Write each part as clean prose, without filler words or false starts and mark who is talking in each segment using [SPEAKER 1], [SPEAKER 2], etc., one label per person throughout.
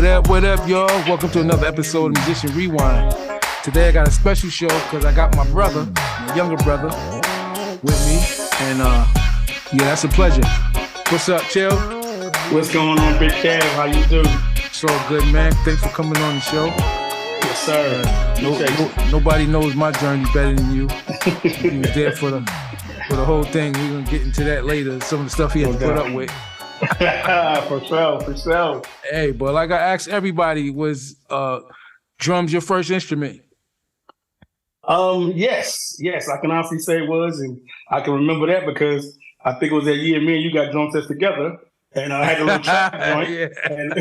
[SPEAKER 1] What up, y'all? Welcome to another episode of Musician Rewind. Today I got a special show because I got my brother, my younger brother, with me. And yeah, that's a pleasure. What's up, Chill?
[SPEAKER 2] What's going on, Big Kev? How you doing?
[SPEAKER 1] It's all good, man. Thanks for coming on the show.
[SPEAKER 2] Yes, sir.
[SPEAKER 1] Nobody knows my journey better than you. You was there for the whole thing. We're going to get into that later. Some of the stuff he had to put up with.
[SPEAKER 2] For sure.
[SPEAKER 1] Hey, but like I asked everybody, was drums your first instrument?
[SPEAKER 2] Yes. I can honestly say it was, and I can remember that because I think it was that year me and you got drum sets together, and I had a little track joint,
[SPEAKER 1] Yeah.
[SPEAKER 2] and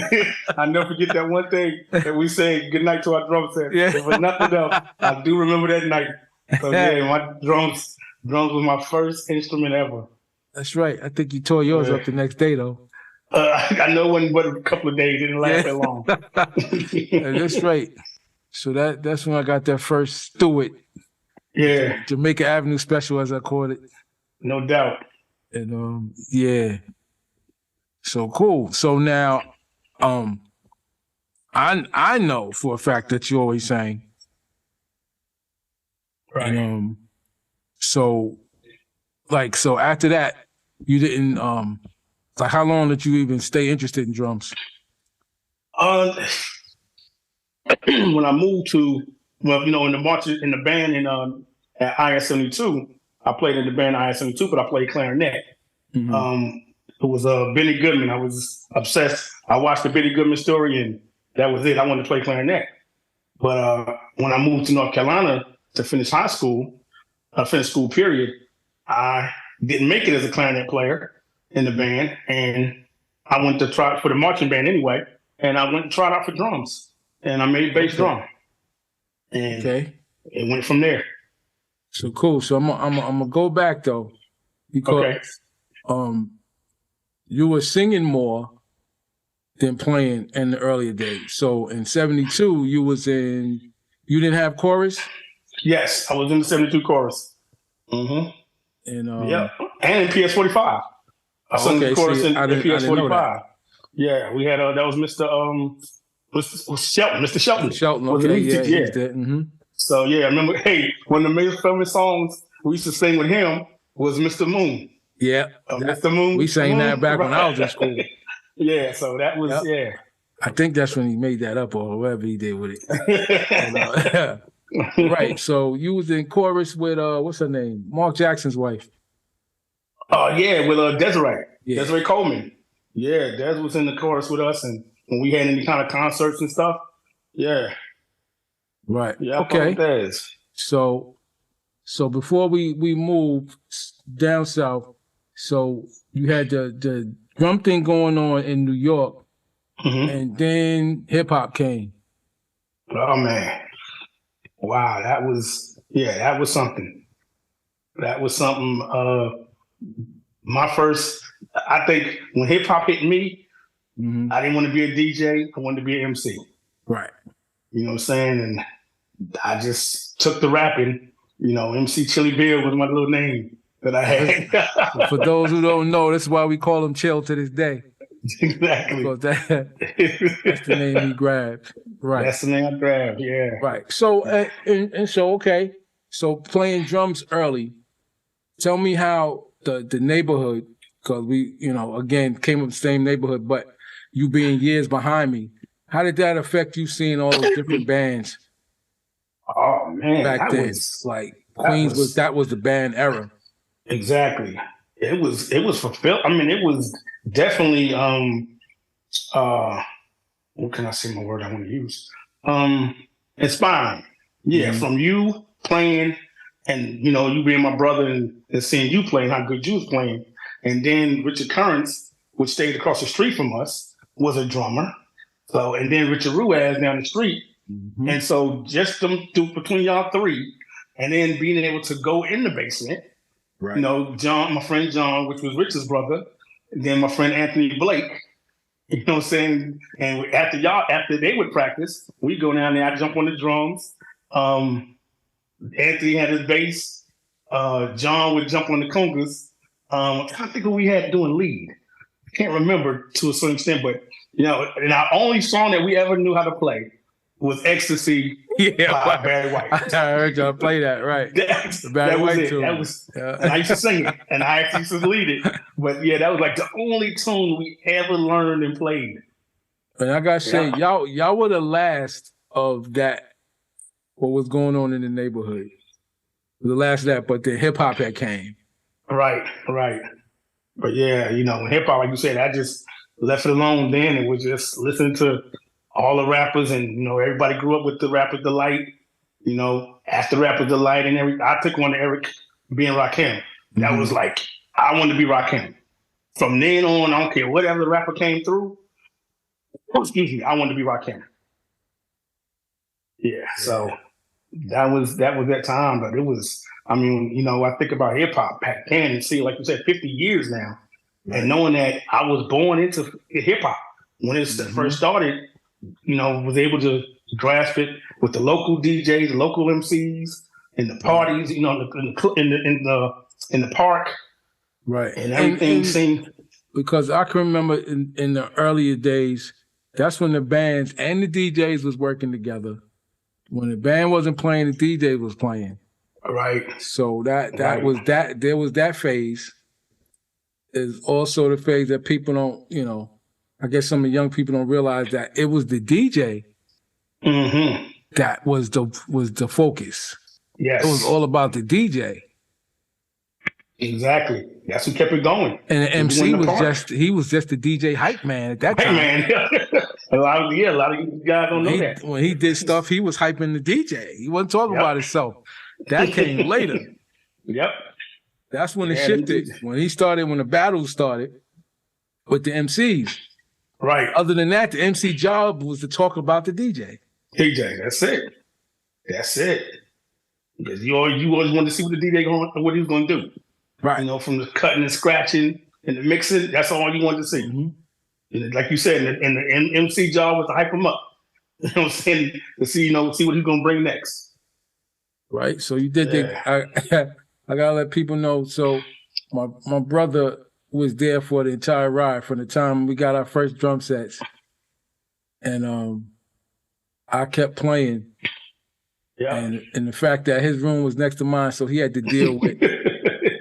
[SPEAKER 2] I never forget that one thing that we said goodnight to our drum set.
[SPEAKER 1] Yeah.
[SPEAKER 2] If for nothing else, I do remember that night. So yeah, my drums was my first instrument ever.
[SPEAKER 1] That's right. I think you tore yours up the next day, though.
[SPEAKER 2] I know it wasn't but a couple of days. It didn't last that long.
[SPEAKER 1] Yeah, that's right. So that's when I got that first Stewart.
[SPEAKER 2] Yeah.
[SPEAKER 1] Jamaica Avenue special, as I called it.
[SPEAKER 2] No doubt.
[SPEAKER 1] And yeah. So cool. So now I know for a fact that you always sang.
[SPEAKER 2] Right.
[SPEAKER 1] And so after that, you didn't like how long did you even stay interested in drums?
[SPEAKER 2] When I moved to, in the band at IS-72, I played in the band IS-72, but I played clarinet. Mm-hmm. It was Benny Goodman. I was obsessed. I watched the Benny Goodman story, and that was it. I wanted to play clarinet. But when I moved to North Carolina to finish high school, period, I didn't make it as a clarinet player in the band, and I went to try for the marching band anyway, and I went and tried out for drums, and I made bass drum, and it went from there.
[SPEAKER 1] So cool. So I'm gonna go back though, because you were singing more than playing in the earlier days. So in '72, you didn't have chorus?
[SPEAKER 2] Yes, I was in the '72 chorus. Mm-hmm. And and in PS45. I sung the chorus in PS45. Yeah, we had that was Mr. Shelton. Mr. Shelton.
[SPEAKER 1] Shelton, okay, yeah. Mm-hmm.
[SPEAKER 2] So yeah, I remember. Hey, one of the most famous songs we used to sing with him was Mr. Moon.
[SPEAKER 1] Yeah,
[SPEAKER 2] Mr. Moon.
[SPEAKER 1] We sang that back when I was in school.
[SPEAKER 2] Yeah, so that was
[SPEAKER 1] I think that's when he made that up or whatever he did with it. Right. So you was in chorus with what's her name? Mark Jackson's wife.
[SPEAKER 2] With Desiree. Yeah. Desiree Coleman. Yeah, Des was in the chorus with us, and when we had any kind of concerts and stuff. Yeah.
[SPEAKER 1] Right.
[SPEAKER 2] Yeah.
[SPEAKER 1] Okay.
[SPEAKER 2] Des.
[SPEAKER 1] So before we moved down south, so you had the drum thing going on in New York, and then hip hop came.
[SPEAKER 2] Oh man. Wow, that was something. That was something. My first, I think when hip hop hit me, I didn't want to be a DJ. I wanted to be an MC.
[SPEAKER 1] Right.
[SPEAKER 2] You know what I'm saying? And I just took the rapping. MC Chili Bill was my little name that I had.
[SPEAKER 1] For those who don't know, that's why we call him Chill to this day.
[SPEAKER 2] Exactly.
[SPEAKER 1] Because that's the name he grabbed. Right.
[SPEAKER 2] That's the name I grabbed, yeah.
[SPEAKER 1] Right. So, okay. So playing drums early, tell me how the neighborhood, because we, again, came from the same neighborhood, but you being years behind me, how did that affect you seeing all those different bands?
[SPEAKER 2] Oh, man.
[SPEAKER 1] Back then, Queens that was the band era. Exactly.
[SPEAKER 2] It was fulfilled. I mean, it was definitely what can I say my word I want to use? Inspiring. Yeah, from you playing and you being my brother and seeing you playing how good you was playing. And then Richard Currents, which stayed across the street from us, was a drummer. So and then Richard Ruiz down the street. Mm-hmm. And so just them two between y'all three, and then being able to go in the basement. Right. John, my friend John, which was Richard's brother, and then my friend Anthony Blake, you know what I'm saying? And after they would practice, we'd go down there, I'd jump on the drums. Anthony had his bass. John would jump on the congas. I think what we had doing lead. I can't remember to a certain extent, but You know, and our only song that we ever knew how to play was Ecstasy by Barry White.
[SPEAKER 1] I heard y'all play that, right?
[SPEAKER 2] That was it. That was, and I used to sing it, and I actually used to lead it. But yeah, that was like the only tune we ever learned and played.
[SPEAKER 1] And I gotta say, y'all were the last of that. What was going on in the neighborhood? The last of that, but the hip hop had came.
[SPEAKER 2] Right. But yeah, you know, hip hop, like you said, I just left it alone then. It was just listening to all the rappers, and you know, everybody grew up with the Rapper's Delight. You know, after Rapper's Delight and everything, I took one to Eric being Rakim. That was like, I wanted to be Rakim. From then on, I don't care whatever the rapper came through. Excuse me, I wanted to be Rakim. Yeah, so that was that time, but it was. I mean, you know, I think about hip hop back then and see, like you said, 50 years now, and knowing that I was born into hip hop when it first started. You know, was able to grasp it with the local DJs, the local MCs, in the parties. You know, in the park,
[SPEAKER 1] right,
[SPEAKER 2] and everything seemed.
[SPEAKER 1] Because I can remember in the earlier days, that's when the bands and the DJs was working together. When the band wasn't playing, the DJ was playing.
[SPEAKER 2] Right.
[SPEAKER 1] So that was that. There was that phase. Is also the phase that people don't, you know. I guess some of the young people don't realize that it was the DJ that was the focus.
[SPEAKER 2] Yes.
[SPEAKER 1] It was all about the DJ.
[SPEAKER 2] Exactly. That's what kept it going.
[SPEAKER 1] And the MC was just the DJ hype man at that time.
[SPEAKER 2] Man. a lot of you guys don't know that.
[SPEAKER 1] When he did stuff, he was hyping the DJ. He wasn't talking about himself. That came later.
[SPEAKER 2] Yep.
[SPEAKER 1] That's when it shifted. When the battles started with the MCs.
[SPEAKER 2] Right.
[SPEAKER 1] Other than that, the MC job was to talk about the DJ.
[SPEAKER 2] That's it. Because you always wanted to see what the DJ what he was going to do.
[SPEAKER 1] Right.
[SPEAKER 2] You know, from the cutting and scratching and the mixing, that's all you wanted to see. And like you said, and the MC job was to hype him up. You know what I'm saying? To see what he's going to bring next.
[SPEAKER 1] Right. So you did I gotta let people know. So my brother was there for the entire ride from the time we got our first drum sets. And I kept playing. Yeah. And the fact that his room was next to mine, so he had to deal with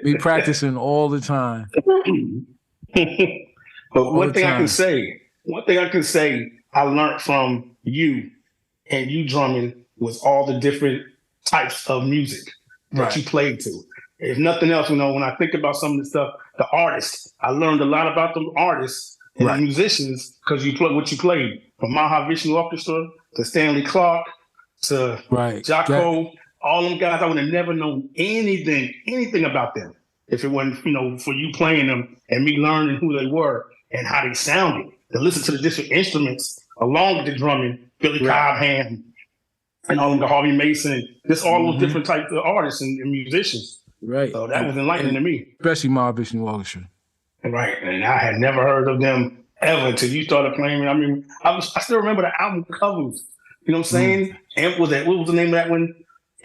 [SPEAKER 1] me practicing all the time.
[SPEAKER 2] But one thing I can say I learned from you and you drumming was all the different types of music that you played to. If nothing else, you know, when I think about some of the stuff, the artists, I learned a lot about the artists and the musicians because you play what you played. From Mahavishnu Orchestra to Stanley Clarke to Jocko, all them guys, I would have never known anything about them if it wasn't, you know, for you playing them and me learning who they were and how they sounded. To listen to the different instruments along with the drumming, Billy Cobham and all them, Harvey Mason, just all those different types of artists and musicians.
[SPEAKER 1] Right.
[SPEAKER 2] So that was enlightening to me.
[SPEAKER 1] Especially Mahavishnu Orchestra.
[SPEAKER 2] Right. And I had never heard of them ever until you started playing. I mean, I still remember the album covers. You know what I'm saying? And what was the name of that one?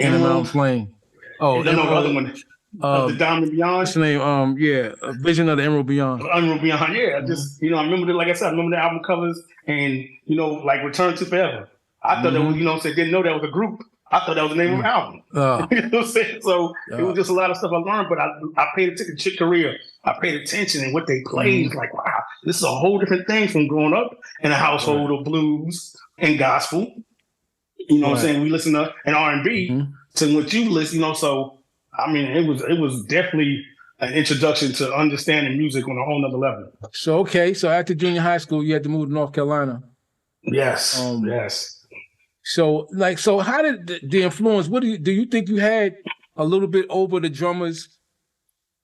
[SPEAKER 1] Emerald Flame. Oh,
[SPEAKER 2] no, the other one. The Diamond Beyond.
[SPEAKER 1] What's the name? Vision of the Emerald Beyond.
[SPEAKER 2] Emerald Beyond, yeah. Just, you know, I remember like I said, I remember the album covers and, you know, like Return to Forever. I thought that was, you know what I'm saying, didn't know that was a group. I thought that was the name of the album. You know what I'm saying? So it was just a lot of stuff I learned, but I paid attention to Chick Corea. I paid attention and what they played. Like, wow, this is a whole different thing from growing up in a household of blues and gospel. You know what I'm saying? We listen to an R&B to what you listen, you know, so I mean, it was definitely an introduction to understanding music on a whole nother level.
[SPEAKER 1] So after junior high school, you had to move to North Carolina.
[SPEAKER 2] Yes. Yes.
[SPEAKER 1] So how did the influence, do you think you had a little bit over the drummers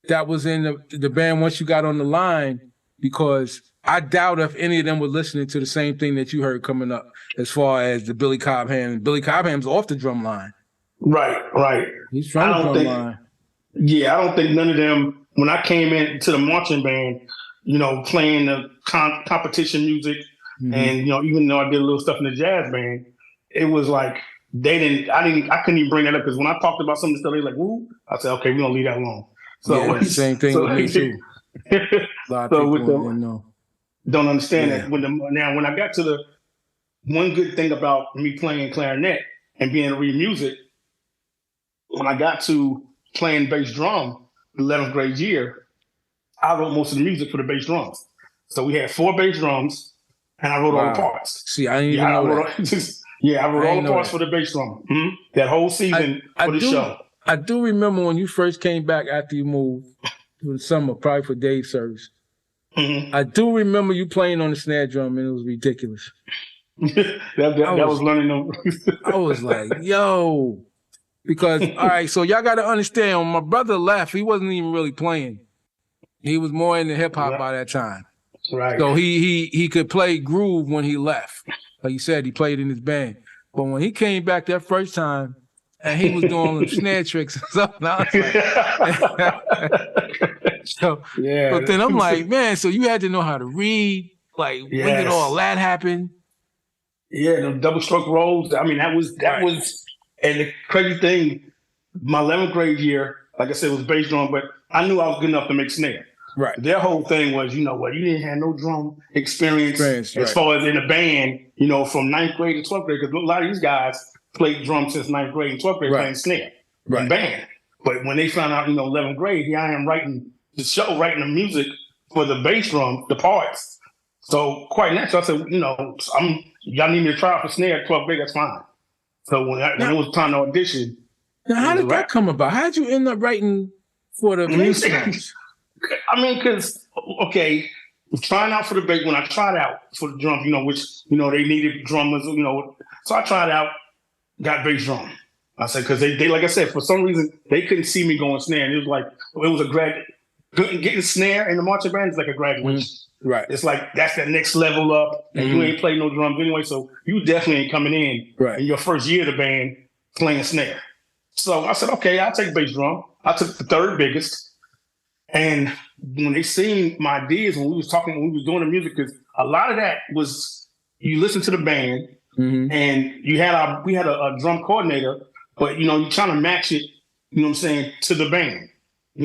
[SPEAKER 1] that was in the band once you got on the line? Because I doubt if any of them were listening to the same thing that you heard coming up as far as the Billy Cobham. Billy Cobham's off the drum line.
[SPEAKER 2] Right.
[SPEAKER 1] He's from the drum line.
[SPEAKER 2] Yeah, I don't think none of them, when I came into the marching band, you know, playing the competition music and, you know, even though I did a little stuff in the jazz band, it was like I couldn't even bring that up because when I talked about some of the stuff, they were like, woo. I said, okay, we're going to leave that alone. So
[SPEAKER 1] same thing with me too. A lot of people didn't know.
[SPEAKER 2] don't understand
[SPEAKER 1] Yeah.
[SPEAKER 2] that. When I got to the one good thing about me playing clarinet and being able to read music, when I got to playing bass drum, 11th grade year, I wrote most of the music for the bass drums. So we had 4 bass drums, and I wrote all the parts.
[SPEAKER 1] See, I didn't even know that.
[SPEAKER 2] I wrote all the parts for the bass drum. That whole season for the show.
[SPEAKER 1] I do remember when you first came back after you moved for the summer, probably for Dave's service. I do remember you playing on the snare drum, and it was ridiculous.
[SPEAKER 2] that was learning them.
[SPEAKER 1] I was like, yo, because all right, so y'all got to understand. When my brother left, he wasn't even really playing. He was more into hip hop by that time.
[SPEAKER 2] Right.
[SPEAKER 1] So he could play groove when he left. Like you said, he played in his band. But when he came back that first time, and he was doing the snare tricks and stuff, and I was like, so, but then I'm like, man, so you had to know how to read. Like, when did all that happen?
[SPEAKER 2] Yeah, the double stroke rolls. I mean, that was, and the crazy thing, my 11th grade year, like I said, was bass drum, but I knew I was good enough to make snare.
[SPEAKER 1] Right.
[SPEAKER 2] Their whole thing was, you know what, you didn't have no drum experience as far as in a band, you know, from 9th grade to 12th grade, because a lot of these guys played drums since 9th grade and 12th grade playing snare and band. But when they found out, 11th grade, here I am writing the music for the bass drum, the parts. So quite natural, I said, y'all need me to try out for snare at 12th grade, that's fine. So when it was time to audition.
[SPEAKER 1] Now, how did that come about? How did you end up writing for the music?
[SPEAKER 2] I mean, because, trying out for the bass, when I tried out for the drums, which, they needed drummers, so I tried out, got bass drum. I said, because they, like I said, for some reason, they couldn't see me going snare. And it was getting snare in the marching band is like a graduation.
[SPEAKER 1] Right.
[SPEAKER 2] It's like, that's that next level up, and you ain't played no drums anyway, so you definitely ain't coming in your first year of the band playing snare. So I said, okay, I'll take bass drum. I took the 3rd biggest. And when they seen my ideas, when we was doing the music, because a lot of that was, you listen to the band, and we had a drum coordinator, but, you're trying to match it, to the band,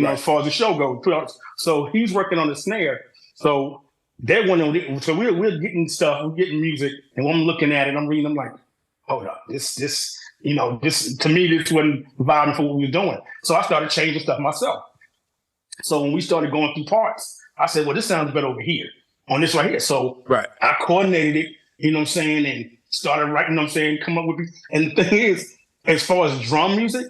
[SPEAKER 2] as far as the show goes. So he's working on the snare. So we're getting stuff, we're getting music, and when I'm looking at it, I'm reading, I'm like, hold up, this to me, this wasn't vibing for what we were doing. So I started changing stuff myself. So when we started going through parts, I said, well, this sounds better over here, on this right here. So I coordinated it, and started writing, come up with it. And the thing is, as far as drum music,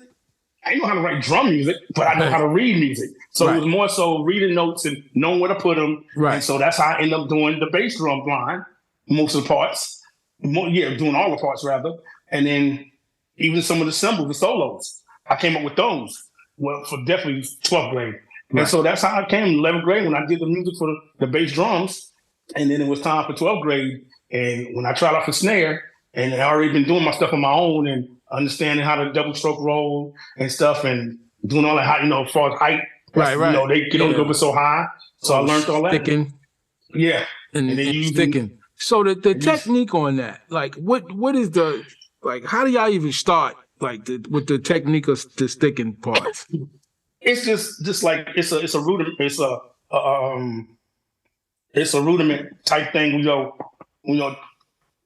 [SPEAKER 2] I know how to write drum music, but I know how to read music. So it was more so reading notes and knowing where to put them. And so that's how I ended up doing the bass drum line, most of the parts. Doing all the parts rather. And then even some of the cymbals, the solos, I came up with those. Well, for definitely 12th grade. And so that's how I came in 11th grade when I did the music for the bass drums. And then it was time for 12th grade. And when I tried out for snare, and I already been doing my stuff on my own and understanding how to double stroke roll and stuff and doing all that, as far as height. They can only go so high. So I learned all that.
[SPEAKER 1] Sticking.
[SPEAKER 2] Yeah.
[SPEAKER 1] And then sticking. So the technique on that, like what is how do y'all even start with the technique of the sticking parts?
[SPEAKER 2] It's just like it's a rudiment. It's a rudiment type thing.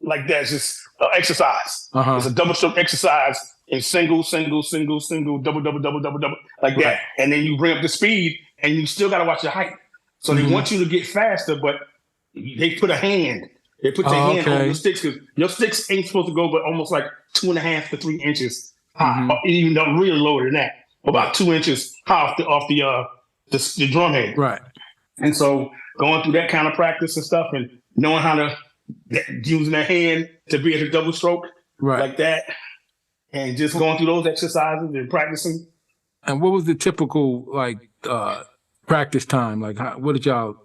[SPEAKER 2] Like that. It's just exercise. It's a double stroke exercise in single, double, like that. And then you bring up the speed, and you still got to watch your height. So they want you to get faster, but they put a hand. They put their hand on your sticks, because your sticks ain't supposed to go but almost like 2.5 to 3 inches high, or even though really lower than that. About 2 inches high off the drum head. Right. And so going through that kind of practice and stuff, and knowing how to using their hand to be at a double stroke like that, and just going through those exercises and practicing.
[SPEAKER 1] And what was the typical practice time? What did y'all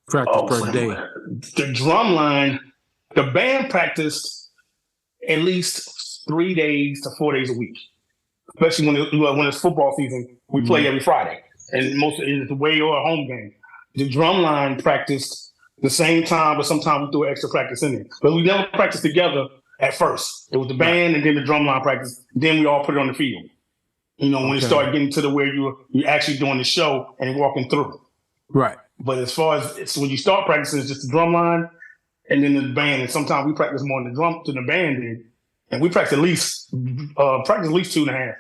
[SPEAKER 1] practice per day?
[SPEAKER 2] The Drumline, the band practiced at least 3 days to 4 days a week. Especially when it's football season, we play every Friday, and most it's away or a home game. The Drumline practiced the same time, but sometimes we threw an extra practice in there. But we never practiced together at first. It was the band and then the Drumline practice. Then we all put it on the field. When it started getting to the where you're actually doing the show and walking through.
[SPEAKER 1] Right.
[SPEAKER 2] But as far as it's when you start practicing, it's just the drum line and then the band. And sometimes we practice more in the drum than the band did. And we practice at least 2.5,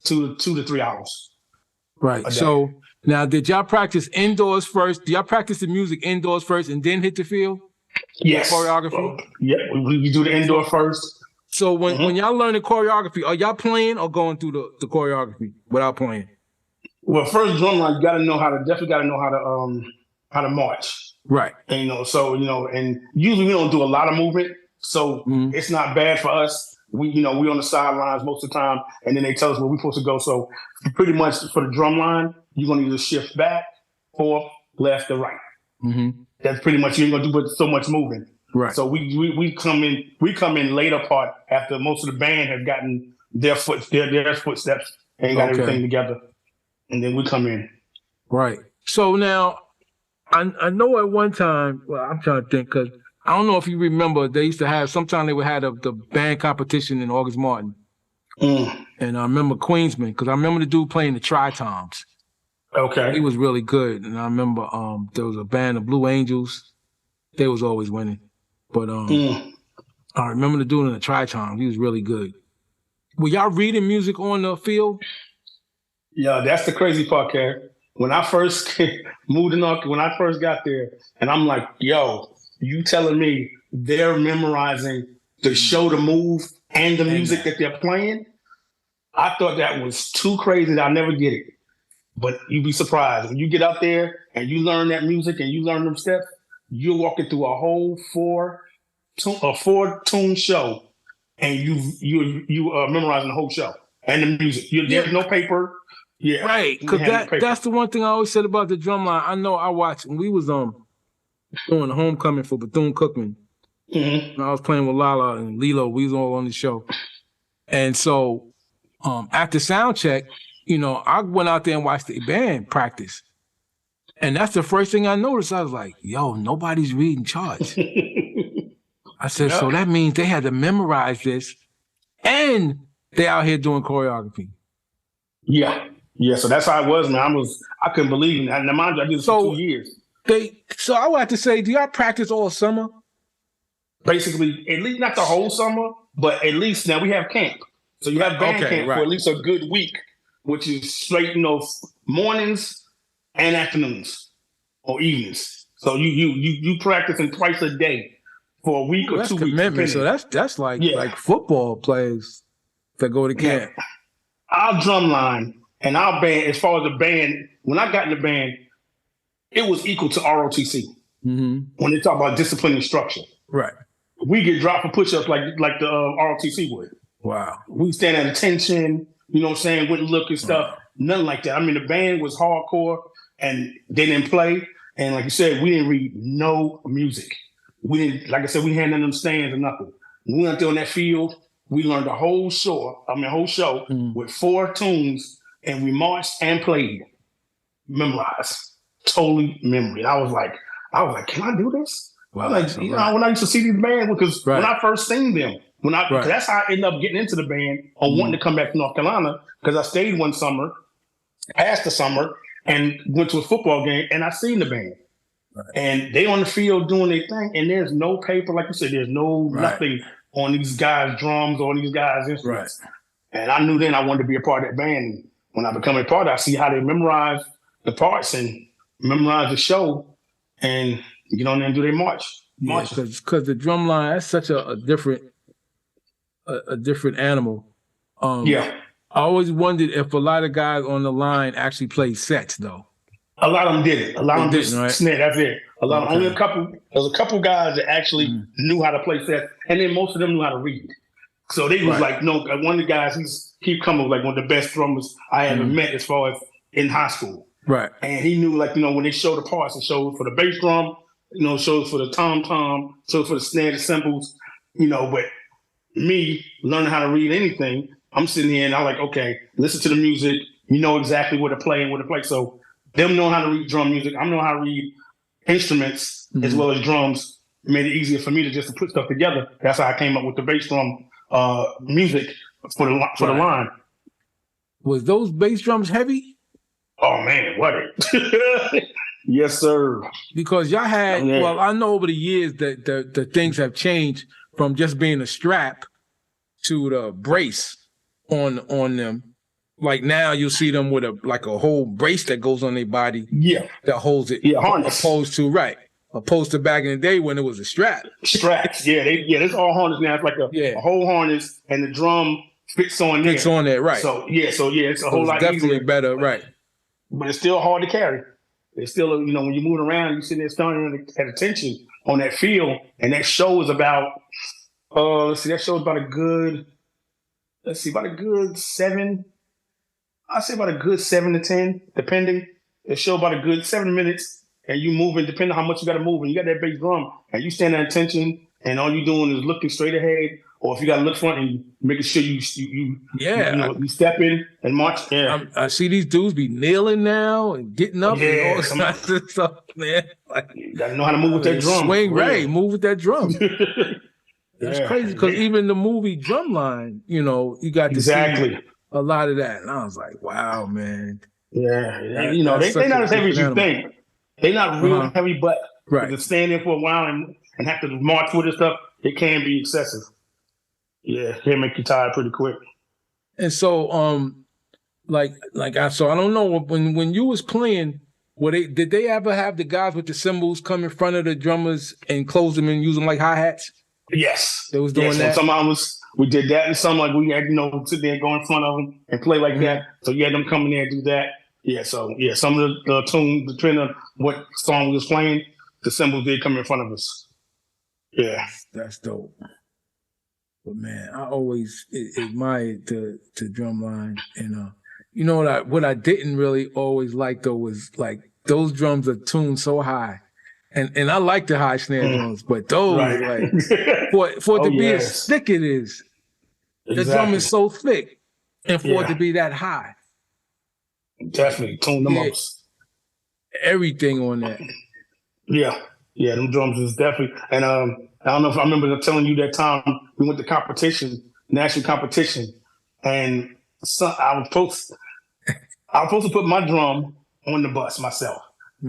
[SPEAKER 2] 2 to 3 hours.
[SPEAKER 1] Right. So now, did y'all practice indoors first? Do y'all practice the music indoors first and then hit the field?
[SPEAKER 2] Yes.
[SPEAKER 1] Choreography?
[SPEAKER 2] Yeah, we do the indoor first.
[SPEAKER 1] So when y'all learn the choreography, are y'all playing or going through the choreography without playing?
[SPEAKER 2] Well, first drumline, you gotta know how to march.
[SPEAKER 1] Right.
[SPEAKER 2] And and usually we don't do a lot of movement, so it's not bad for us. We on the sidelines most of the time, and then they tell us where we're supposed to go. So pretty much for the drum line, you're gonna either shift back, forth, left, or right. Mm-hmm. That's pretty much, you ain't gonna do so much moving.
[SPEAKER 1] Right.
[SPEAKER 2] So we come in later part after most of the band have gotten their footsteps and got everything together, and then we come in. Right.
[SPEAKER 1] So now, I know at one time, well, I'm trying to think, because I don't know if you remember, they used to have, sometimes they would have the band competition in August Martin. And I remember Queensman, because I remember the dude playing the tri-toms.
[SPEAKER 2] Okay.
[SPEAKER 1] He was really good. And I remember there was a band, the Blue Angels. They was always winning. But I remember the dude in the tri-toms. He was really good. Were y'all reading music on the field?
[SPEAKER 2] Yeah, that's the crazy part, Kerry. When I first moved in, when I first got there, and I'm like, yo, you telling me they're memorizing the show, the move, and the music that they're playing? I thought that was too crazy that I'll never get it. But you'd be surprised. When you get out there and you learn that music and you learn them steps, you're walking through a whole four-tune show, and you are memorizing the whole show and the music. There's no paper. Yeah,
[SPEAKER 1] right. Because that's the one thing I always said about the Drumline. I know I watched when we was doing the homecoming for Bethune-Cookman. And I was playing with Lala and Lilo. We was all on the show, and so after sound check, I went out there and watched the band practice. And that's the first thing I noticed. I was like, yo, nobody's reading charts. I said, so that means they had to memorize this and they out here doing choreography.
[SPEAKER 2] Yeah. Yeah, so that's how it was, man. I couldn't believe it. And mind you, I did this for 2 years.
[SPEAKER 1] So I would have to say, do y'all practice all summer?
[SPEAKER 2] Basically, at least not the whole summer, but at least now we have camp. So you have band camp for at least a good week, which is straight, mornings and afternoons or evenings. So you practicing twice a day for a week or 2 weeks.
[SPEAKER 1] Commitment. So that's like football players that go to camp.
[SPEAKER 2] Yeah. Our drumline and our band, as far as the band, when I got in the band, it was equal to ROTC. When they talk about discipline and structure.
[SPEAKER 1] Right.
[SPEAKER 2] We get dropped for push-ups like the ROTC would.
[SPEAKER 1] Wow.
[SPEAKER 2] We stand at attention, wouldn't look and stuff. Nothing like that. I mean, the band was hardcore and they didn't play. And like you said, we didn't read no music. We didn't, like I said, we hadn't none of them stands or nothing. When we went there on that field, we learned the whole show with 4 tunes, and we marched and played. Memorized. Totally memory. I was like, can I do this?
[SPEAKER 1] Wow,
[SPEAKER 2] when I used to see these bands, because when I first seen them, that's how I ended up getting into the band or wanting to come back to North Carolina, because I stayed one summer, past the summer, and went to a football game, and I seen the band. Right. And they on the field doing their thing, and there's no paper, like you said, there's nothing on these guys' drums or these guys' instruments. Right. And I knew then I wanted to be a part of that band. And when I become a part of it, I see how they memorize the parts and memorize the show and get on there and do their march.
[SPEAKER 1] Yeah, because the drumline, that's such a different animal. I always wondered if a lot of guys on the line actually played sets, though.
[SPEAKER 2] A lot of them didn't. A lot of them just snare. That's it. Only a couple. There was a couple guys that actually knew how to play sets, and then most of them knew how to read. So they was like, no. One of the guys, he come up like one of the best drummers I ever met as far as in high school. Right. And he knew, when they show the parts, it showed for the bass drum, shows for the tom-tom, shows for the snare, the cymbals, but me learning how to read anything, I'm sitting here and I'm like, okay, listen to the music, exactly what to play and what to play. So them knowing how to read drum music, I'm knowing how to read instruments as well as drums, made it easier for me to put stuff together. That's how I came up with the bass drum music for the line.
[SPEAKER 1] Was those bass drums heavy?
[SPEAKER 2] Oh man, what it? Yes, sir.
[SPEAKER 1] Because y'all had, well, I know over the years that the things have changed from just being a strap to the brace on them. Like now you'll see them with a whole brace that goes on their body.
[SPEAKER 2] Yeah.
[SPEAKER 1] That holds it.
[SPEAKER 2] Yeah, harness.
[SPEAKER 1] Opposed to back in the day when it was a strap.
[SPEAKER 2] Straps. Yeah, it's all harness now. It's like a whole harness and the drum fits on there.
[SPEAKER 1] Fits on there, right.
[SPEAKER 2] So it's a whole lot
[SPEAKER 1] definitely
[SPEAKER 2] easier.
[SPEAKER 1] Better, right.
[SPEAKER 2] But it's still hard to carry. It's still, when you're moving around, you're sitting there standing at attention on that field, and that show is about, that show is about a good 7, I'd say about a good 7 to 10, depending. It show about a good 7 minutes, and you moving, depending on how much you got to move, and you got that bass drum, and you stand at attention, and all you're doing is looking straight ahead, or if you got to look front and making sure you step in and march. Yeah,
[SPEAKER 1] I see these dudes be kneeling now and getting up and all kinds of stuff, man. Like,
[SPEAKER 2] you got to know how to move with that drum.
[SPEAKER 1] Swing, right? Move with that drum. That's crazy because even the movie Drumline, you got to see a lot of that, and I was like, wow, man.
[SPEAKER 2] Yeah, they're not as heavy as you think. They're not real heavy, but to stand there for a while and have to march with this stuff, it can be excessive. Yeah, it can make you tired pretty quick.
[SPEAKER 1] And so, I don't know when you was playing, did they ever have the guys with the cymbals come in front of the drummers and close them and use them like hi-hats?
[SPEAKER 2] Yes,
[SPEAKER 1] they was doing that.
[SPEAKER 2] Sometimes we did that, and some like we had sit there and go in front of them and play like that. So you had them come in there and do that. Yeah, so some of the tune, depending on what song we was playing, the cymbals did come in front of us. Yeah,
[SPEAKER 1] that's dope. But man, I always admired the Drumline, and what I didn't really always like though was like those drums are tuned so high, and I like the high snare drums, but those like for it to be as thick it is, the drum is so thick, and for it to be that high,
[SPEAKER 2] definitely tune them up.
[SPEAKER 1] Everything on that.
[SPEAKER 2] Yeah, them drums is definitely, and I don't know if I remember telling you that time we went to national competition, and I was supposed to put my drum on the bus myself.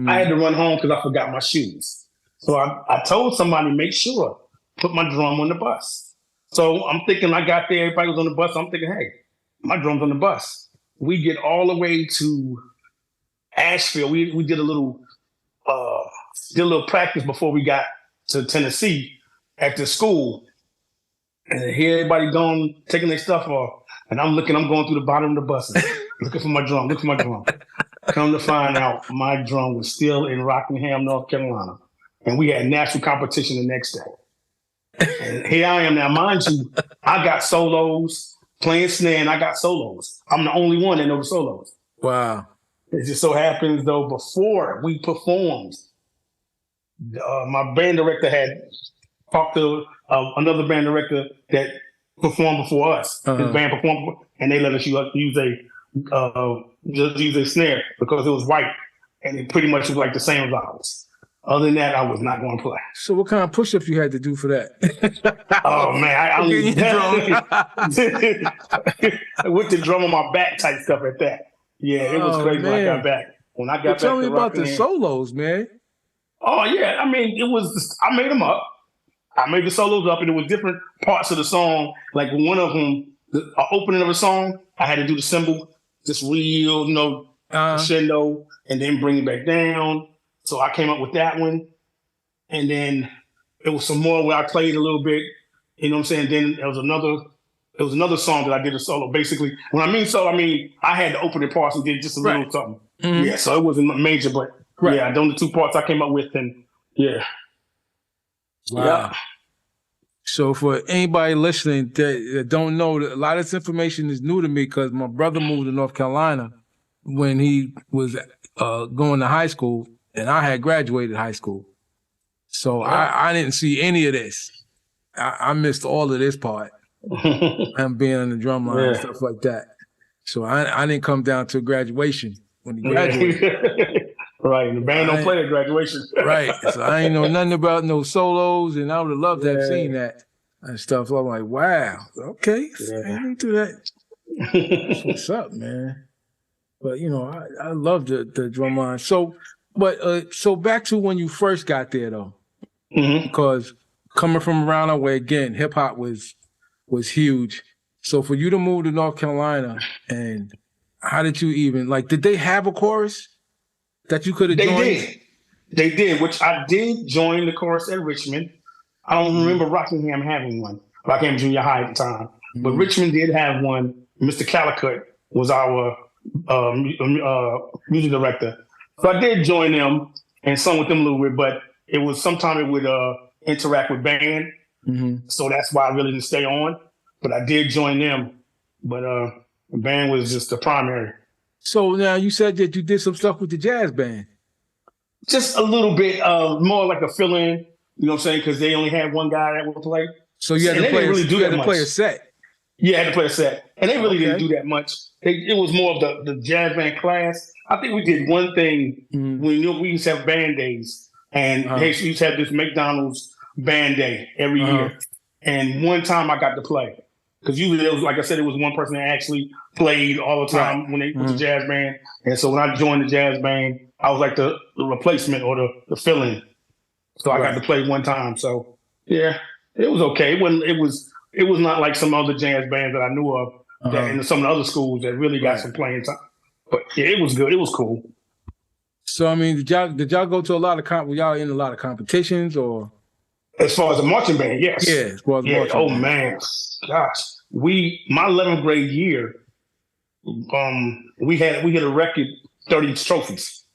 [SPEAKER 2] I had to run home because I forgot my shoes. So I told somebody, make sure, put my drum on the bus. So I'm thinking I got there, everybody was on the bus. I'm thinking, hey, my drum's on the bus. We get all the way to Asheville. We did a little practice before we got to Tennessee at the school. And here everybody going, taking their stuff off. And I'm going through the bottom of the buses, looking for my drum. Come to find out, my drum was still in Rockingham, North Carolina. And we had national competition the next day. And here I am now. Mind you, I got solos, playing snare, and I got solos. I'm the only one that knows the solos.
[SPEAKER 1] Wow.
[SPEAKER 2] It just so happens, though, before we performed, my band director had talked to another band director that performed before us. His band performed, and they let us use a snare because it was white, and it pretty much was like the same as ours. Other than that, I was not going to play.
[SPEAKER 1] So what kind of push-ups you had to do for that?
[SPEAKER 2] Oh, man. I with the drum on my back type stuff at that. Yeah, it was crazy when I got back. When I got back,
[SPEAKER 1] tell me about the solos, man.
[SPEAKER 2] Oh, yeah. I mean, I made them up. I made the solos up, and it was different parts of the song. Like one of them, the opening of a song, I had to do the cymbal, just real, crescendo, and then bring it back down. So I came up with that one. And then it was some more where I played a little bit, you know what I'm saying? Then there was another song that I did a solo. Basically, when I mean solo, I had the opening parts and did just a little something. Mm-hmm. Yeah, so it wasn't major, but yeah, I done the 2 parts I came up with, and yeah.
[SPEAKER 1] Wow. Yeah. So for anybody listening that don't know, a lot of this information is new to me because my brother moved to North Carolina when he was going to high school, and I had graduated high school. So I didn't see any of this. I missed all of this part. And being on the drumline and stuff like that. So I didn't come down to graduation when he graduated.
[SPEAKER 2] Right, and the band don't play at graduation.
[SPEAKER 1] Right, so I ain't know nothing about no solos, and I would have loved to have seen that and stuff. So I'm like, wow, okay, I didn't do that. That's what's up, man. But I love the drumline. So But so back to when you first got there though,
[SPEAKER 2] Mm-hmm.
[SPEAKER 1] because coming from around our way again, hip hop was huge. So for you to move to North Carolina, and how did you even like? Did they have a chorus that you could have
[SPEAKER 2] They
[SPEAKER 1] joined?
[SPEAKER 2] did. They did, which I did join the chorus at Richmond. I don't remember Rockingham having one. Rockingham Junior High at the time. But Richmond did have one. Mr. Calicut was our music director. So I did join them and sung with them a little bit, but it was sometime it would interact with band. So that's why I really didn't stay on. But I did join them. But the band was just the primary.
[SPEAKER 1] So now you said that you did some stuff with the jazz band.
[SPEAKER 2] Just a little bit more like a fill-in, you know what I'm saying? Because they only had one guy that would play.
[SPEAKER 1] So you had to play.
[SPEAKER 2] Really
[SPEAKER 1] you had to play a set.
[SPEAKER 2] Yeah, I had to play a set, and they really didn't do that much. It was more of the jazz band class. I think we did one thing when we used to have band days, and they used to have this McDonald's band day every year. And one time I got to play because usually it was, like I said, it was one person that actually played all the time when they was the jazz band. And so when I joined the jazz band, I was like the replacement or the fill-in. So I got to play one time. So yeah, it was okay. It was not like some other jazz bands that I knew of that in some of the other schools that really got some playing time. But yeah, it was good. It was cool.
[SPEAKER 1] So I mean, did y'all go to a lot of were y'all in a lot of competitions or?
[SPEAKER 2] As far as the marching band, yes.
[SPEAKER 1] Yeah, as far as marching band.
[SPEAKER 2] Man, gosh, my 11th grade year, we hit a record 30 trophies.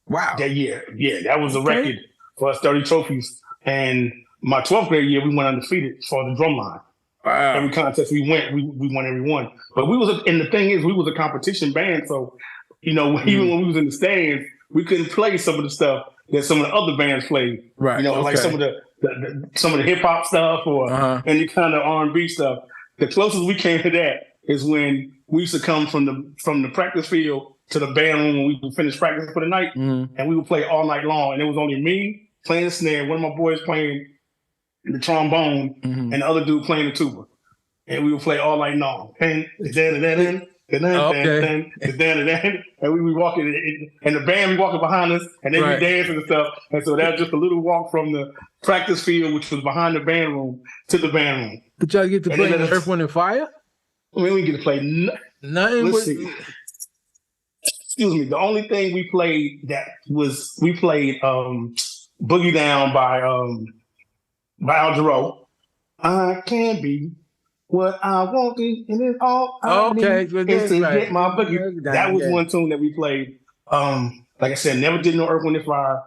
[SPEAKER 1] Wow.
[SPEAKER 2] That year, yeah, that was a record for us, 30 trophies. And my 12th grade year, we went undefeated for the Drumline.
[SPEAKER 1] Wow.
[SPEAKER 2] Every contest we went, we won every one. But and the thing is, we was a competition band, so even when we was in the stands, we couldn't play some of the stuff that some of the other bands played. Right. Like some of the hip hop stuff or any kind of R&B stuff. The closest we came to that is when we used to come from the practice field to the band room when we would finish practice for the night, and we would play all night long. And it was only me playing the snare, one of my boys playing the trombone, and the other dude playing the tuba. And we would play all night long. And and we be walking, and the band be walking behind us, and they be dancing and stuff. And so that's just a little walk from the practice field, which was behind the band room, to the band room.
[SPEAKER 1] Did y'all get to play Earth, Wind, and Fire?
[SPEAKER 2] I mean, we get to play nothing. Let's see. Excuse me. The only thing we played we played Boogie Down by Al Jarreau. I can be what I want to, and it's all I need is to get my boogie. That was one tune that we played. Like I said, never did no Earth, Wind, and Fire.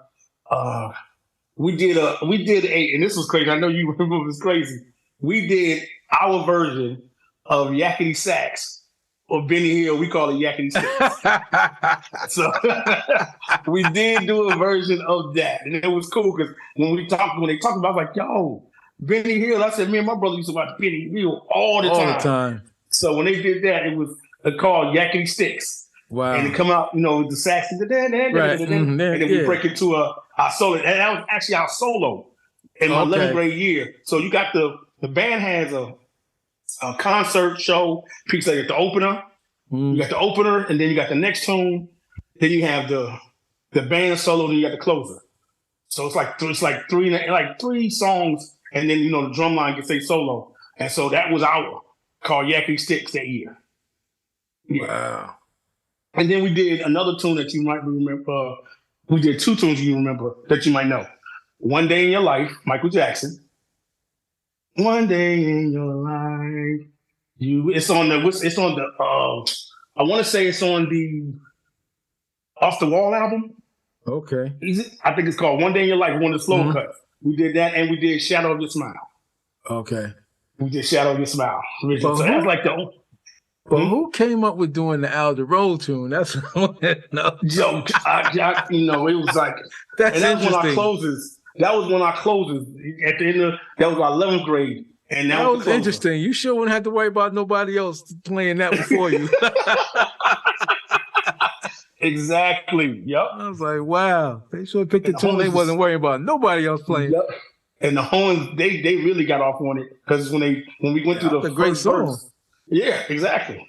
[SPEAKER 2] We did and this was crazy. I know you remember this crazy. We did our version of Yakety Sax or Benny Hill. We call it Yakety Sax. So we did do a version of that, and it was cool because when they talked about it, I was like, yo, Benny Hill. I said, me and my brother used to watch Benny Hill all the time. So when they did that, it was called Yakety Sticks. Wow. And it come out, with the sax, and then we break it to our solo. And that was actually our solo in my 11th grade year. So you got the band has a concert show piece like the opener. You got the opener, and then you got the next tune. Then you have the band solo, then you got the closer. So it's like three songs. And then, the drumline can say solo. And so that was our called Yakety Sticks that year. Yeah. Wow. And then we did another tune that you might remember. We did two tunes you remember that you might know. One Day in Your Life, Michael Jackson. One Day in Your Life. It's on the I want to say it's on the Off the Wall album. Okay. I think it's called One Day in Your Life, one of the slow cuts. We did that, and we did Shadow of Your Smile. Okay. We did Shadow of Your Smile. So that's like the...
[SPEAKER 1] But who came up with doing the Al Jarreau tune? That's what I want to know.
[SPEAKER 2] Yo, it was like...
[SPEAKER 1] That's
[SPEAKER 2] that
[SPEAKER 1] interesting.
[SPEAKER 2] Was when our closes. That was when our closes. At the end of... That was our 11th grade. And
[SPEAKER 1] that was interesting. You sure wouldn't have to worry about nobody else playing that before you.
[SPEAKER 2] Exactly. Yep.
[SPEAKER 1] I was like, wow. They sure picked the tune they wasn't worrying about nobody else playing.
[SPEAKER 2] Yep. And the horns, they really got off on it because when we went through the
[SPEAKER 1] great song.
[SPEAKER 2] Verse, yeah, exactly.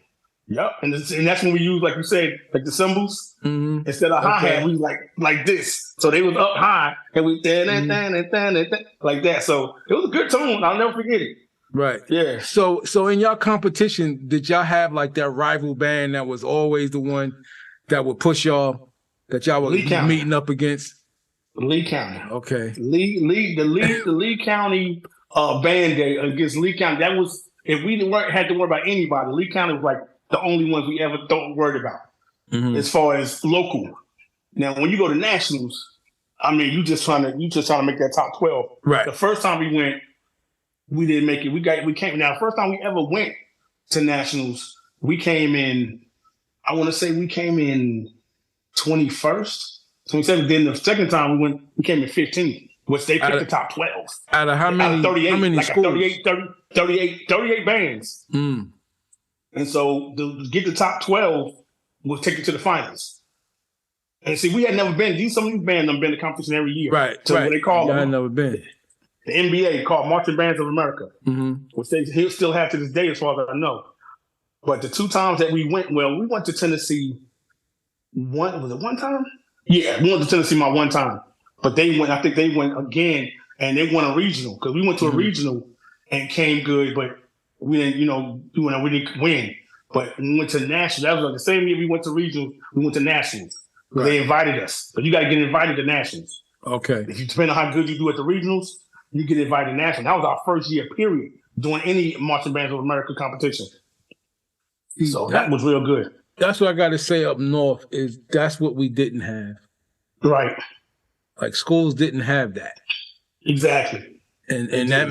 [SPEAKER 2] Yep, and that's when we use, like you said, like the cymbals.
[SPEAKER 1] Mm-hmm.
[SPEAKER 2] Instead of hi-hat, we like this. So they was up high, and we like that. So it was a good tune. I'll never forget it.
[SPEAKER 1] Right.
[SPEAKER 2] Yeah.
[SPEAKER 1] So in your competition, did y'all have like that rival band that was always the one that would push y'all, that y'all were meeting up against?
[SPEAKER 2] Lee County.
[SPEAKER 1] Okay.
[SPEAKER 2] The Lee County band day against Lee County. That was, if we had to worry about anybody, Lee County was like the only ones we ever don't worry about as far as local. Now, when you go to nationals, I mean, you just trying to make that top 12.
[SPEAKER 1] Right.
[SPEAKER 2] The first time we went, we didn't make it. We came. Now, the first time we ever went to nationals, we came in. I want to say we came in 21st, 27th. Then the second time we came in 15th, which they picked the top 12.
[SPEAKER 1] Out of how many? Out of 38, how many
[SPEAKER 2] like
[SPEAKER 1] schools?
[SPEAKER 2] 38 bands.
[SPEAKER 1] Mm.
[SPEAKER 2] And so to get the top 12 will take you to the finals. And see, we had never been. Some of these bands have been to competition every year.
[SPEAKER 1] Right.
[SPEAKER 2] So what they call
[SPEAKER 1] I had never been.
[SPEAKER 2] The NBA called Marching Bands of America, which they still have to this day, as far as I know. But the two times that we went to Tennessee. Was it one time? Yeah, we went to Tennessee one time. But they went. I think they went again, and they won a regional, because we went to a regional and came good, but we didn't. We didn't win. But we went to nationals. That was like the same year we went to regionals. We went to nationals. Right. They invited us, but you got to get invited to nationals. Okay. If you depend on how good you do at the regionals, you get invited to national. That was our first year, period, doing any Marching Bands of America competition. So that was real good.
[SPEAKER 1] That's what I got to say up north, is that's what we didn't have.
[SPEAKER 2] Right.
[SPEAKER 1] Like, schools didn't have that.
[SPEAKER 2] Exactly.
[SPEAKER 1] And that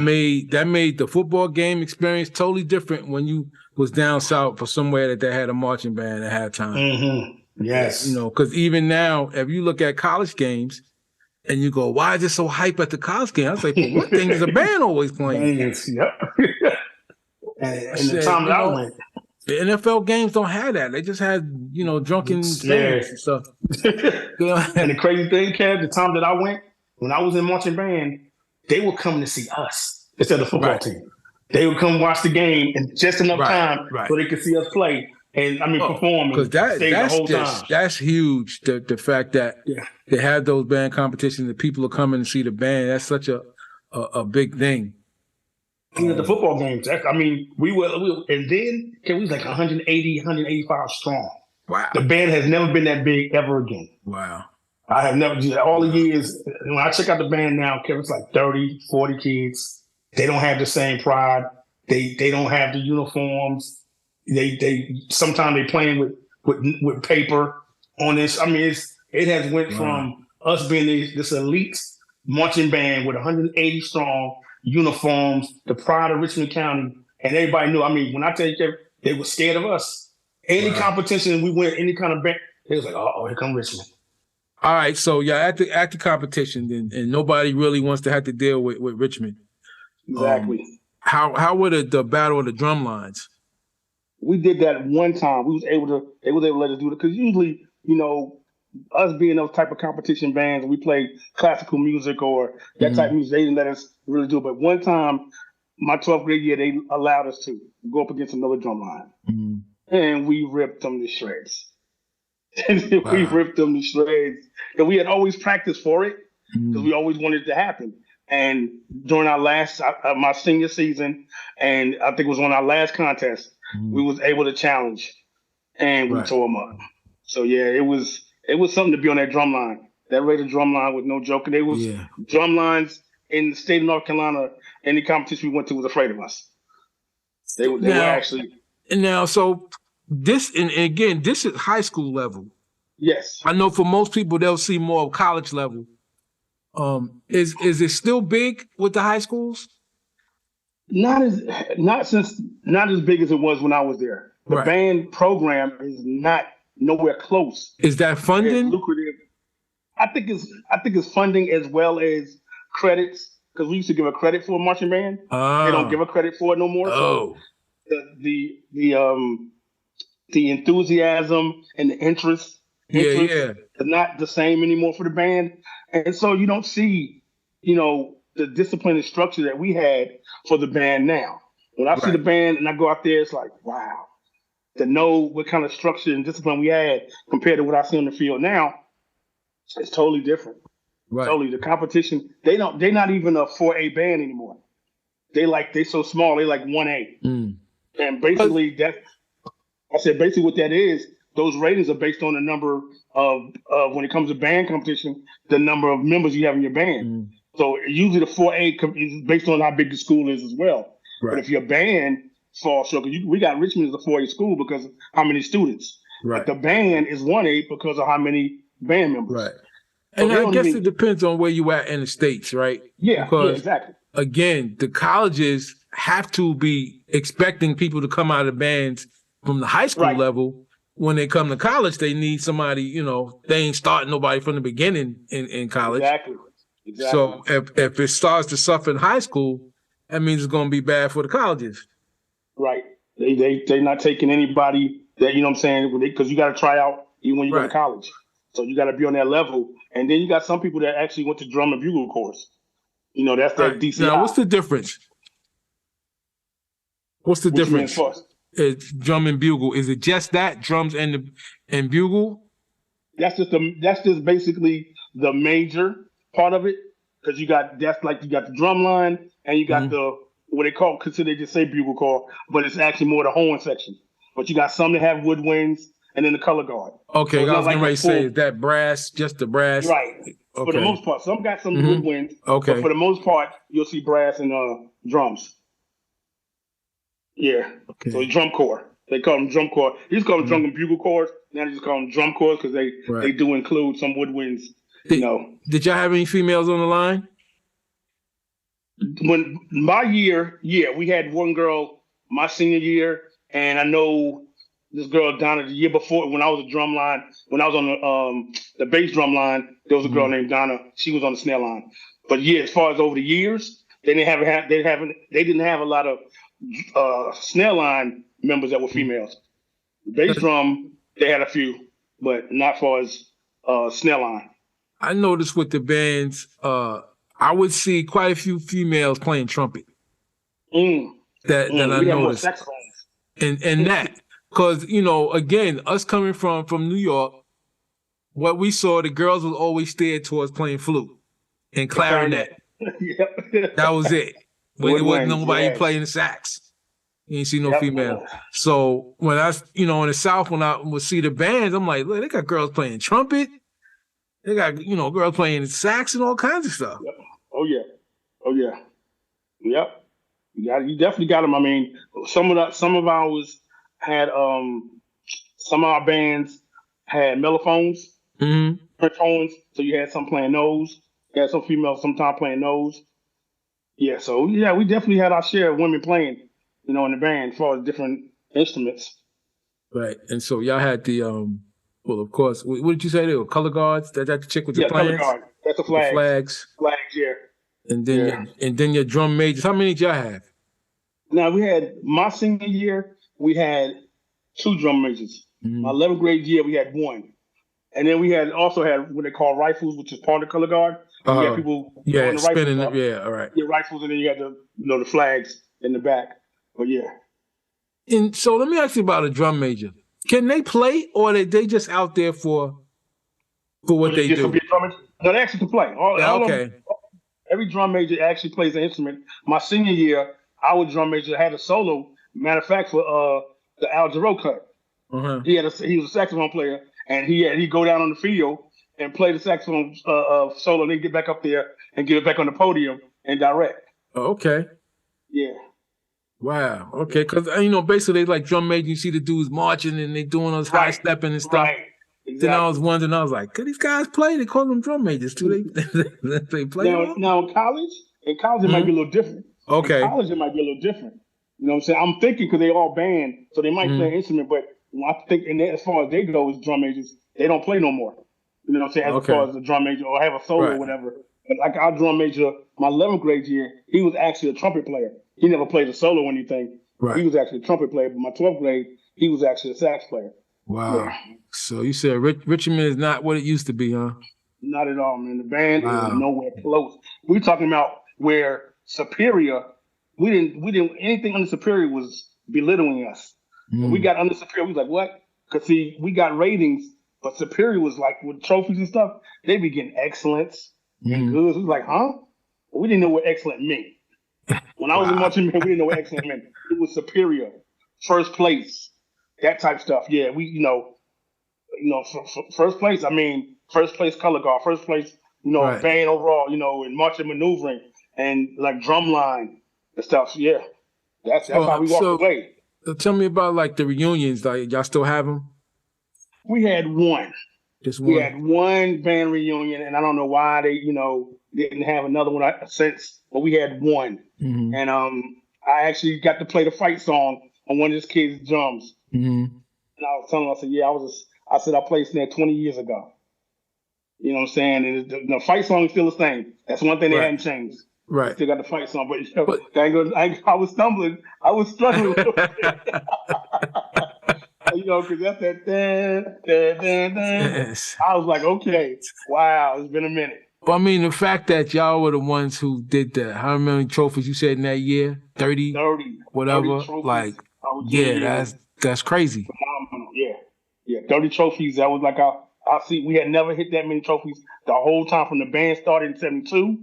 [SPEAKER 1] made the football game experience totally different when you was down south for somewhere that they had a marching band at halftime.
[SPEAKER 2] Mm-hmm. Yes.
[SPEAKER 1] Because even now, if you look at college games, and you go, why is it so hype at the college game? I was like, well, what thing is a band always playing?
[SPEAKER 2] Bands, yep. and the time that I went.
[SPEAKER 1] The NFL games don't have that. They just had, drunken fans and stuff.
[SPEAKER 2] And the crazy thing, Kev, the time that I went, when I was in marching band, they would come to see us instead of the football team. They would come watch the game in just enough time so they could see us play. And perform. Because
[SPEAKER 1] that's huge. The fact that they have those band competitions, that people are coming to see the band. That's such a big thing.
[SPEAKER 2] The football games. We were, and then we was like 180, 185 strong.
[SPEAKER 1] Wow.
[SPEAKER 2] The band has never been that big ever again.
[SPEAKER 1] Wow.
[SPEAKER 2] I have never, all the years, when I check out the band now, it's like 30, 40 kids. They don't have the same pride. They don't have the uniforms. They sometimes they playing with paper on this. It has went from us being this elite marching band with 180 strong uniforms, the pride of Richmond County, and everybody knew. When I tell you, they were scared of us. Any competition we went, any kind of band, they was like, "Oh, here come Richmond."
[SPEAKER 1] All right, so at the competition, and nobody really wants to have to deal with Richmond.
[SPEAKER 2] Exactly.
[SPEAKER 1] How were the battle of the drum lines?
[SPEAKER 2] We did that one time. They was able to let us do it, because usually, us being those type of competition bands, we play classical music or that type of music. They didn't let us really do it. But one time, my 12th grade year, they allowed us to go up against another drum line, and we ripped them to shreds. We ripped them to shreds, and we had always practiced for it, because we always wanted it to happen. And during our my senior season, and I think it was on our last contest, we was able to challenge, and we tore them up. So yeah, it was something to be on that drum line. That rated drum line was no joke. And there was drum lines in the state of North Carolina. Any competition we went to was afraid of us. They were actually. And now,
[SPEAKER 1] so this, and again, this is high school level.
[SPEAKER 2] Yes.
[SPEAKER 1] I know for most people, they'll see more of college level. Is it still big with the high schools?
[SPEAKER 2] Not as big as it was when I was there. The band program is not nowhere close.
[SPEAKER 1] Is that funding?
[SPEAKER 2] Lucrative. I think it's funding as well as credits, because we used to give a credit for a marching band. They don't give a credit for it no more. So the enthusiasm and the interest is not the same anymore for the band, and so you don't see the discipline and structure that we had for the band now. When I see the band and I go out there, it's like, wow. to know what kind of structure and discipline we had compared to what I see on the field now, it's totally different.
[SPEAKER 1] Right.
[SPEAKER 2] Totally, the competition. They're not even a 4A band anymore. They so small. They like 1A, and basically basically what that is. Those ratings are based on the number of when it comes to band competition, the number of members you have in your band. So usually the 4A is based on how big the school is as well.
[SPEAKER 1] Right.
[SPEAKER 2] But if your band falls short, because we got Richmond as a 4A school because of how many students.
[SPEAKER 1] Right.
[SPEAKER 2] But the band is 1A because of how many band members.
[SPEAKER 1] Right.
[SPEAKER 2] So
[SPEAKER 1] and I guess it depends on where you at in the States, right?
[SPEAKER 2] Yeah,
[SPEAKER 1] because,
[SPEAKER 2] exactly.
[SPEAKER 1] Again, the colleges have to be expecting people to come out of bands from the high school level. When they come to college, they need somebody, they ain't starting nobody from the beginning in college.
[SPEAKER 2] Exactly.
[SPEAKER 1] So if it starts to suffer in high school, that means it's going to be bad for the colleges.
[SPEAKER 2] Right. They're not taking anybody that, you know what I'm saying, because you got to try out even when you go to college. So you got to be on that level. And then you got some people that actually went to drum and bugle course. That's that DCI.
[SPEAKER 1] Now, what's the difference? What's the difference? It's drum and bugle. Is it just that drums and bugle? That's
[SPEAKER 2] just basically the major part of it, because you got the Drumline and you got the what they consider they just say bugle call, but it's actually more the horn section. But you got some that have woodwinds and then the color guard.
[SPEAKER 1] Okay, so I was getting ready to say, is that brass, just the brass?
[SPEAKER 2] Right. Okay. For the most part, some got some woodwinds. Okay. But for the most part, you'll see brass and drums. Yeah. Okay. So drum corps. They call them drum corps. They used to call them drum and bugle corps. Now they just call them drum corps because they do include some woodwinds.
[SPEAKER 1] Did y'all have any females on the line?
[SPEAKER 2] When my year, we had one girl my senior year, and I know this girl Donna the year before when I was a Drumline. When I was on the bass drum line, there was a girl named Donna. She was on the snare line. But as far as over the years, they didn't have a lot of snare line members that were females. Bass drum, they had a few, but not far as snare line.
[SPEAKER 1] I noticed with the bands, I would see quite a few females playing trumpet. That I noticed. And that, because, again, us coming from New York, what we saw, the girls was always steered towards playing flute and clarinet. Yep. That was it. When it wasn't nobody playing the sax. You ain't see no female. So when I, in the South, when I would see the bands, I'm like, look, they got girls playing trumpet. They got, girls playing sax and all kinds of stuff.
[SPEAKER 2] Yep. Oh yeah. Yep. You definitely got them. I mean, some of ours had some of our bands had mellophones, French horns. So you had some playing those. You had some females sometimes playing those. Yeah. So we definitely had our share of women playing, in the band as far as different instruments.
[SPEAKER 1] Right. And so y'all had the well, of course. What did you say? They were color guards. That the chick with the plans?
[SPEAKER 2] Color guard. That's the flags.
[SPEAKER 1] The flags.
[SPEAKER 2] Flags, yeah.
[SPEAKER 1] And then your drum majors. How many did y'all have?
[SPEAKER 2] Now we had my senior year. We had 2 drum majors. My 11th grade year, we had 1, and then we also had what they call rifles, which is part of the color guard. You had people on the
[SPEAKER 1] spinning
[SPEAKER 2] rifles.
[SPEAKER 1] All right.
[SPEAKER 2] Yeah, rifles, and then you had the flags in the back. But yeah.
[SPEAKER 1] And so let me ask you about a drum major. Can they play, or are they just out there for what they do?
[SPEAKER 2] No, they actually can play. Every drum major actually plays an instrument. My senior year, our drum major had a solo. Matter of fact, for the Al Jarreau cut, he was a saxophone player, and he'd go down on the field and play the saxophone solo, and then get back up there and get it back on the podium and direct.
[SPEAKER 1] Oh, okay.
[SPEAKER 2] Yeah.
[SPEAKER 1] Wow. Okay. Because, basically, like drum major, you see the dudes marching and they doing those high stepping and stuff.
[SPEAKER 2] Right. Exactly.
[SPEAKER 1] Then I was wondering, could these guys play? They call them drum majors, too. They play?
[SPEAKER 2] Now in college, it might be a little different.
[SPEAKER 1] Okay.
[SPEAKER 2] In college, it might be a little different. You know what I'm saying? I'm thinking because they all band, so they might play an instrument, but I think as far as they go as drum majors, they don't play no more. You know what I'm saying? As far as the drum major or have a solo or whatever. But like our drum major, my 11th grade year, he was actually a trumpet player. He never played a solo or anything. Right. He was actually a trumpet player. But my 12th grade, he was actually a sax player.
[SPEAKER 1] Wow. Yeah. So you said Richmond is not what it used to be, huh?
[SPEAKER 2] Not at all, man. The band is nowhere close. We're talking about where Superior, we didn't anything under Superior was belittling us. And we got under Superior. We was like, what? Because see, we got ratings, but Superior was like with trophies and stuff. They be getting excellence and goods. We was like, huh? We didn't know what excellent meant. When I was in marching band, we didn't know what excellent meant. It was superior, first place, that type stuff. Yeah, we, first place. I mean, first place color guard, first place, band overall, in marching maneuvering and like drumline and stuff. Yeah, that's how we walked away.
[SPEAKER 1] Tell me about like the reunions. Like y'all still have them?
[SPEAKER 2] We had one.
[SPEAKER 1] Just one.
[SPEAKER 2] We had one band reunion, and I don't know why they, didn't have another one since, but we had one. And I actually got to play the fight song on one of his kids' drums. And I was telling him, I said, yeah, I played snare 20 years ago. You know what I'm saying? And the fight song is still the same. That's one thing they hadn't changed.
[SPEAKER 1] Right.
[SPEAKER 2] Still got the fight song, but I was stumbling. I was struggling a little bit. Because that's that dun. Yes. I was like, okay, wow, it's been a minute.
[SPEAKER 1] But I mean, the fact that y'all were the ones who did that, how many trophies you said in that year? 30?
[SPEAKER 2] 30.
[SPEAKER 1] Whatever.
[SPEAKER 2] 30
[SPEAKER 1] like, yeah, that's crazy.
[SPEAKER 2] Phenomenal. Yeah, 30 trophies. That was like, I see, we had never hit that many trophies the whole time from the band started in 72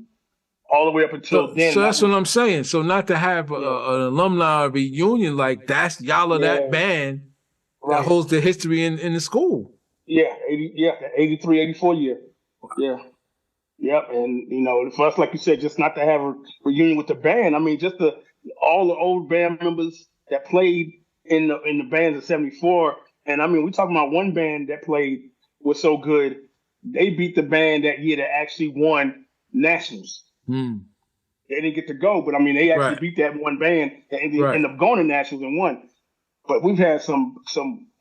[SPEAKER 2] all the way up until then.
[SPEAKER 1] So that's what I'm saying. So not to have an alumni reunion like that's y'all of that band that holds the history in the school.
[SPEAKER 2] Yeah, 83, 84 year. Yeah. Yep, and for us, like you said, just not to have a reunion with the band. I mean, just all the old band members that played in the bands of '74, and I mean, we talking about one band that played was so good, they beat the band that year that actually won nationals. They didn't get to go, but I mean, they actually beat that one band that ended up going to nationals and won. But we've had some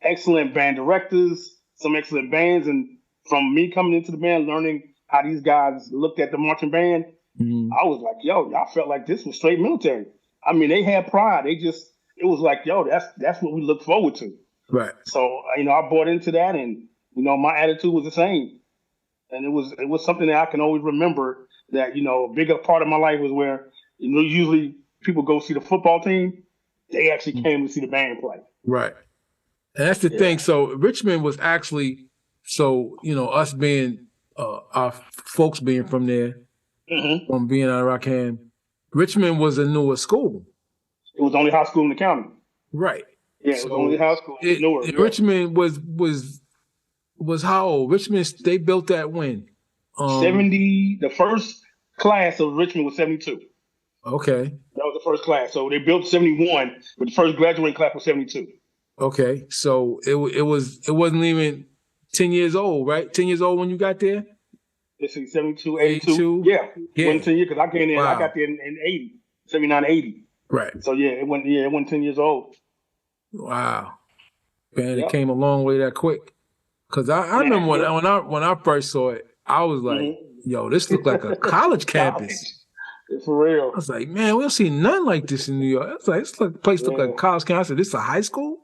[SPEAKER 2] excellent band directors, some excellent bands, and from me coming into the band, learning how these guys looked at the marching band, I was like, yo, y'all felt like this was straight military. I mean, they had pride. It was like, yo, that's what we look forward to.
[SPEAKER 1] Right.
[SPEAKER 2] So, I bought into that, and, my attitude was the same. And it was something that I can always remember that, a bigger part of my life was where, usually people go see the football team. They actually came to see the band play.
[SPEAKER 1] Right. And that's the thing. So Richmond was actually, us being, our folks being from there, from being out of Rockham, Richmond was a newer school.
[SPEAKER 2] It was the only high school in the county.
[SPEAKER 1] Right.
[SPEAKER 2] Yeah, it was the only high school.
[SPEAKER 1] Richmond was how old? Richmond, they built that when?
[SPEAKER 2] 70. The first class of Richmond was 72.
[SPEAKER 1] Okay.
[SPEAKER 2] That was the first class. So they built 71, but the first graduating class was 72.
[SPEAKER 1] Okay. So it wasn't even 10 years old, right? 10 years old when you got there?
[SPEAKER 2] Let's see, 72, 82. Yeah. It wasn't 10 years because I came in, I got there in 80, 79, 80.
[SPEAKER 1] Right.
[SPEAKER 2] So it wasn't 10 years old.
[SPEAKER 1] Wow. Man, it came a long way that quick. Because I remember when I first saw it, I was like, yo, this looked like a college campus.
[SPEAKER 2] For real.
[SPEAKER 1] I was like, man, we don't see nothing like this in New York. I was like, this place looked like a college campus. I said, this is a high school?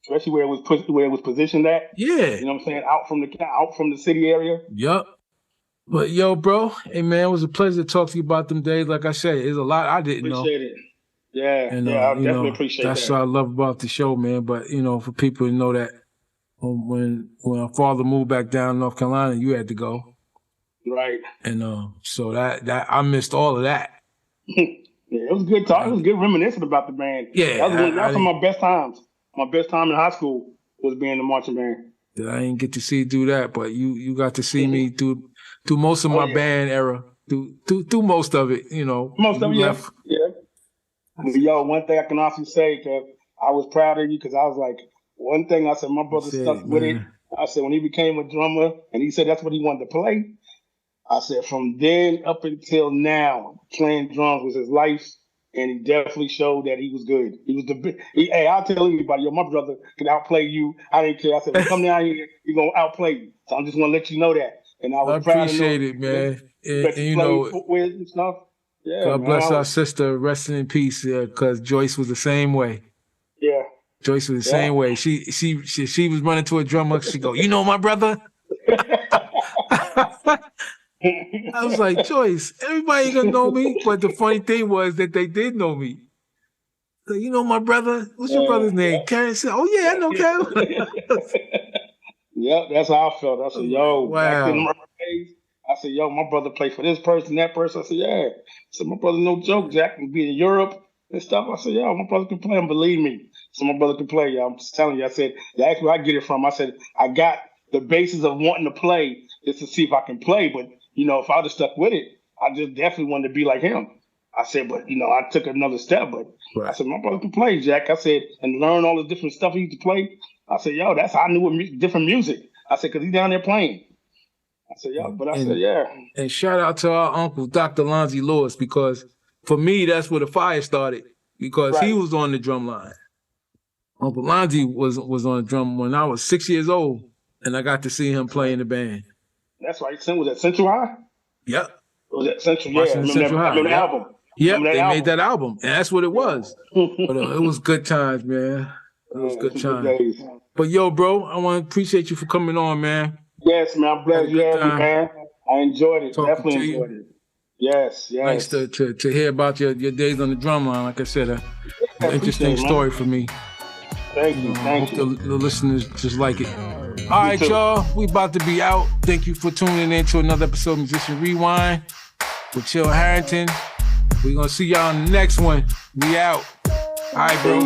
[SPEAKER 2] Especially where it was positioned at.
[SPEAKER 1] Yeah.
[SPEAKER 2] You know what I'm saying? Out from the city area.
[SPEAKER 1] Yep. But yo, bro, hey man, it was a pleasure to talk to you about them days. Like I said, there's a lot I didn't know.
[SPEAKER 2] Appreciate it. Yeah.
[SPEAKER 1] And,
[SPEAKER 2] I definitely appreciate that.
[SPEAKER 1] That's what I love about the show, man. But for people to know that when our father moved back down to North Carolina, you had to go.
[SPEAKER 2] Right.
[SPEAKER 1] And so that I missed all of that.
[SPEAKER 2] Yeah, it was good talk. It was good reminiscing about the band.
[SPEAKER 1] Yeah.
[SPEAKER 2] That was one of my best times. My best time in high school was being in the marching band.
[SPEAKER 1] I didn't get to see you do that, but you got to see me through most of my band era, through most of it,
[SPEAKER 2] Most of it, yeah. But yo, one thing I can honestly say, Kev, I was proud of you because I was like, one thing I said, my brother stuck with it. I said, when he became a drummer and he said that's what he wanted to play, I said, from then up until now, playing drums was his life. And he definitely showed that he was good. He was hey, I'll tell anybody, yo, my brother can outplay you. I didn't care. I said, when you come down here, he's going to outplay you. So I'm just going to let you know that. And I was proud of
[SPEAKER 1] it, man.
[SPEAKER 2] And footwear and stuff. Yeah,
[SPEAKER 1] God bless our sister, resting in peace, because Joyce was the same way.
[SPEAKER 2] Yeah.
[SPEAKER 1] Joyce was the same way. She was running to a drummer. She go, you know my brother? I was like, Joyce, everybody ain't gonna know me. But the funny thing was that they did know me. Like, you know my brother? What's your brother's name? Karen said, oh yeah, I know Karen.
[SPEAKER 2] Yep, that's how I felt. I said, yo, back in
[SPEAKER 1] Wow.
[SPEAKER 2] my days, I said, yo, my brother played for this person, that person. I said, yeah. I said, my brother, no joke, Jack, can be in Europe and stuff. I said, yo, my brother can play, and believe me. So my brother can play, y'all. I'm just telling you. I said, that's where I get it from. I said, I got the basis of wanting to play just to see if I can play. But, you know, if I'd have stuck with it, I just definitely wanted to be like him. I said, but, you know, I took another step. But I said, my brother can play, Jack. I said, and learn all the different stuff he used to play. I said, yo, that's how I knew what different music. I said, because he's down there playing. I said, yo, but I said, yeah.
[SPEAKER 1] And shout out to our uncle, Dr. Lonzie Lewis, because for me, that's where the fire started, because he was on the drum line. Uncle Lonzie was on the drum when I was 6 years old, and I got to see him play in the band.
[SPEAKER 2] That's right. Was that Central High?
[SPEAKER 1] Yep.
[SPEAKER 2] Was that Central?
[SPEAKER 1] Washington
[SPEAKER 2] Yeah,
[SPEAKER 1] Central High.
[SPEAKER 2] remember the album.
[SPEAKER 1] Yep, they made that album, and that's what it was. But it was good times, man. It was good times. But yo, bro, I want to appreciate you for coming on, man.
[SPEAKER 2] Yes, man. I'm glad you had me, man. I enjoyed it. Definitely enjoyed it. Yes.
[SPEAKER 1] Nice to hear about your days on the Drumline. Like I said, an interesting story for me.
[SPEAKER 2] Thank you.
[SPEAKER 1] I hope the listeners just like it. All right, y'all. We about to be out. Thank you for tuning in to another episode of Musician Rewind with Chill Harrington. We're going to see y'all in the next one. We out. All right, bro.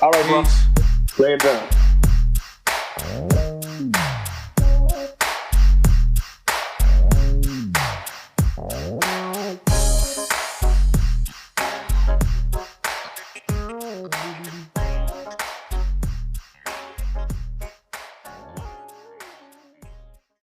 [SPEAKER 2] All right, bro. Lay it down.